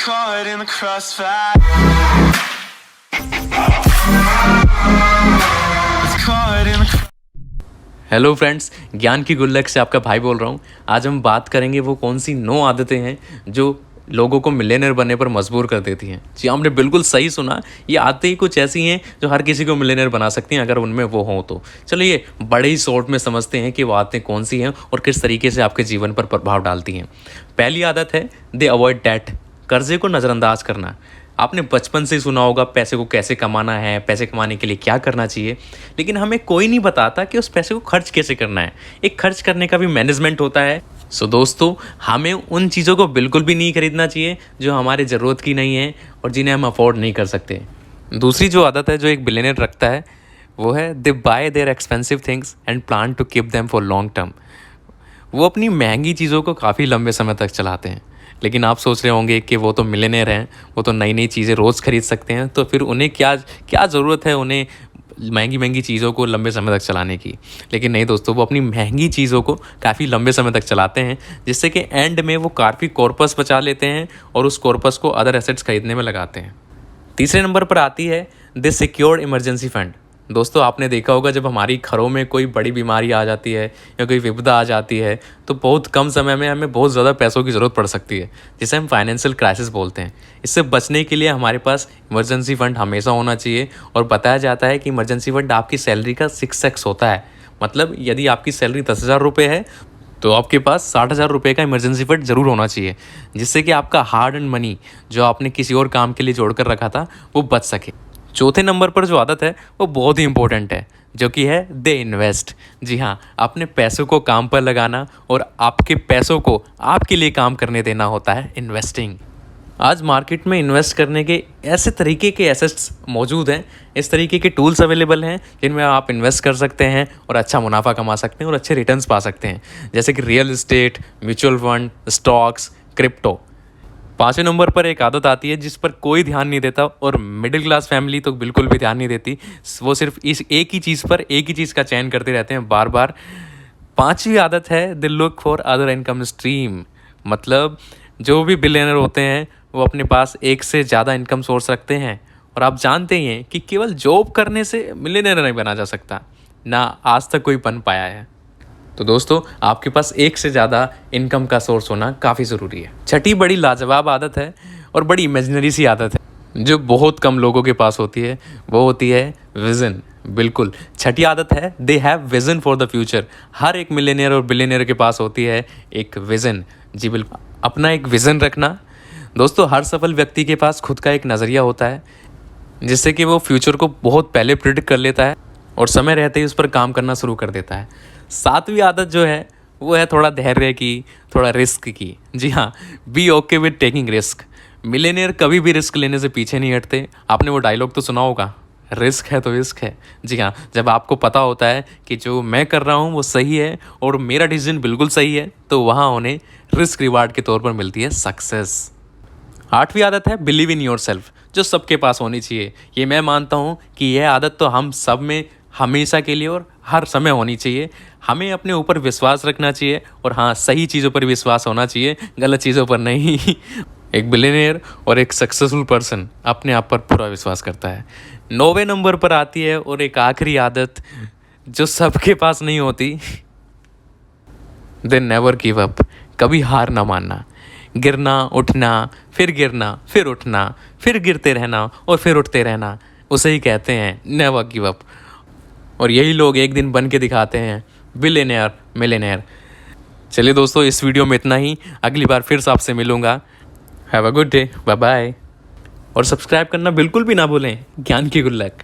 caught in the crossfire. It's caught in the hello friends, ज्ञान की गुल्लक से आपका भाई बोल रहा हूँ। आज हम बात करेंगे वो कौन सी 9 आदतें हैं जो लोगों को मिलियनेयर बनने पर मजबूर कर देती हैं। जी आपने बिल्कुल सही सुना, ये आदतें ही कुछ ऐसी हैं जो हर किसी को मिलियनेयर बना सकती हैं अगर उनमें वो हों तो। चलिए बड़े ही शॉर्ट में समझते हैं कि वो आदतें कौन सी हैं और किस तरीके से आपके जीवन पर प्रभाव डालती हैं। पहली आदत है दे अवॉइड डेट, कर्जे को नज़रअंदाज करना। आपने बचपन से ही सुना होगा पैसे को कैसे कमाना है, पैसे कमाने के लिए क्या करना चाहिए, लेकिन हमें कोई नहीं बताता कि उस पैसे को खर्च कैसे करना है। एक खर्च करने का भी मैनेजमेंट होता है। सो दोस्तों, हमें उन चीज़ों को बिल्कुल भी नहीं खरीदना चाहिए जो हमारे ज़रूरत की नहीं है और जिन्हें हम अफोर्ड नहीं कर सकते। दूसरी जो आदत है जो एक बिलियनियर रखता है वो है they buy their expensive things and plan to keep them for long term. वो अपनी महंगी चीज़ों को काफ़ी लंबे समय तक चलाते हैं। लेकिन आप सोच रहे होंगे कि वो तो मिलियनेयर हैं, वो तो नई नई चीज़ें रोज़ खरीद सकते हैं, तो फिर उन्हें क्या क्या ज़रूरत है उन्हें महंगी महंगी चीज़ों को लंबे समय तक चलाने की। लेकिन नहीं दोस्तों, वो अपनी महंगी चीज़ों को काफ़ी लंबे समय तक चलाते हैं, जिससे कि एंड में वो काफ़ी कॉर्पस बचा लेते हैं और उस कॉर्पस को अदर एसेट्स खरीदने में लगाते हैं। तीसरे नंबर पर आती है दे सिक्योर्ड इमरजेंसी फंड। दोस्तों, आपने देखा होगा जब हमारी घरों में कोई बड़ी बीमारी आ जाती है या कोई विपदा आ जाती है तो बहुत कम समय में हमें बहुत ज़्यादा पैसों की ज़रूरत पड़ सकती है, जिसे हम फाइनेंशियल क्राइसिस बोलते हैं। इससे बचने के लिए हमारे पास इमरजेंसी फ़ंड हमेशा होना चाहिए। और बताया जाता है कि इमरजेंसी फ़ंड आपकी सैलरी का 6x होता है। मतलब यदि आपकी सैलरी 10,000 रुपये है तो आपके पास 60,000 रुपये का इमरजेंसी फंड ज़रूर होना चाहिए, जिससे कि आपका हार्ड एंड मनी जो आपने किसी और काम के लिए जोड़ कर रखा था वो बच सके। चौथे नंबर पर जो आदत है वो बहुत ही इंपॉर्टेंट है, जो कि है दे इन्वेस्ट। जी हाँ, अपने पैसों को काम पर लगाना और आपके पैसों को आपके लिए काम करने देना होता है इन्वेस्टिंग। आज मार्केट में इन्वेस्ट करने के ऐसे तरीके के एसेट्स मौजूद हैं, इस तरीके के टूल्स अवेलेबल हैं जिनमें आप इन्वेस्ट कर सकते हैं और अच्छा मुनाफा कमा सकते हैं और अच्छे रिटर्न्स पा सकते हैं, जैसे कि real estate, mutual fund, stocks, crypto. 5वें नंबर पर एक आदत आती है जिस पर कोई ध्यान नहीं देता और मिडिल क्लास फैमिली तो बिल्कुल भी ध्यान नहीं देती। वो सिर्फ इस एक ही चीज़ का चयन करते रहते हैं बार बार। 5वीं आदत है they look for other income stream. मतलब जो भी बिलियनर होते हैं वो अपने पास एक से ज़्यादा इनकम सोर्स रखते हैं। और आप जानते ही हैं कि केवल जॉब करने से मिलियनर नहीं बना जा सकता, ना आज तक कोई बन पाया है। तो दोस्तों, आपके पास एक से ज़्यादा इनकम का सोर्स होना काफ़ी ज़रूरी है। छठी बड़ी लाजवाब आदत है और बड़ी इमेजिनरी सी आदत है जो बहुत कम लोगों के पास होती है, वो होती है विज़न। बिल्कुल, छठी आदत है they have vision for the future. हर एक मिलियनियर और बिलियनियर के पास होती है एक विज़न। जी बिल्कुल, अपना एक विज़न रखना। दोस्तों, हर सफल व्यक्ति के पास खुद का एक नज़रिया होता है, जिससे कि वो फ्यूचर को बहुत पहले प्रिडिक्ट कर लेता है और समय रहते ही उस पर काम करना शुरू कर देता है। 7वीं आदत जो है वो है थोड़ा धैर्य की, थोड़ा रिस्क की। जी हाँ, be okay with taking risk. Millionaire कभी भी रिस्क लेने से पीछे नहीं हटते। आपने वो डायलॉग तो सुना होगा, रिस्क है तो रिस्क है। जी हाँ, जब आपको पता होता है कि जो मैं कर रहा हूँ वो सही है और मेरा डिसीजन बिल्कुल सही है, तो वहाँ उन्हें रिस्क रिवार्ड के तौर पर मिलती है सक्सेस। 8वीं आदत है बिलीव इन योर सेल्फ, जो सबके पास होनी चाहिए। ये मैं मानता हूँ कि यह आदत तो हम सब में हमेशा के लिए और हर समय होनी चाहिए। हमें अपने ऊपर विश्वास रखना चाहिए और हाँ, सही चीज़ों पर विश्वास होना चाहिए, गलत चीज़ों पर नहीं। एक बिलियनियर और एक सक्सेसफुल पर्सन अपने आप पर पूरा विश्वास करता है। 9वें नंबर पर आती है और एक आखिरी आदत जो सबके पास नहीं होती, दे नेवर गिव अप। कभी हार ना मानना। गिरना, उठना, फिर उठना, फिर गिरते रहना और फिर उठते रहना, उसे ही कहते हैं नेवर गिव अप। और यही लोग एक दिन बन के दिखाते हैं बिलियनियर, मिलियनियर। चलिए दोस्तों, इस वीडियो में इतना ही। अगली बार फिर से आपसे मिलूंगा। Have a good day, bye bye. और सब्सक्राइब करना बिल्कुल भी ना भूलें। ज्ञान की गुल्लक।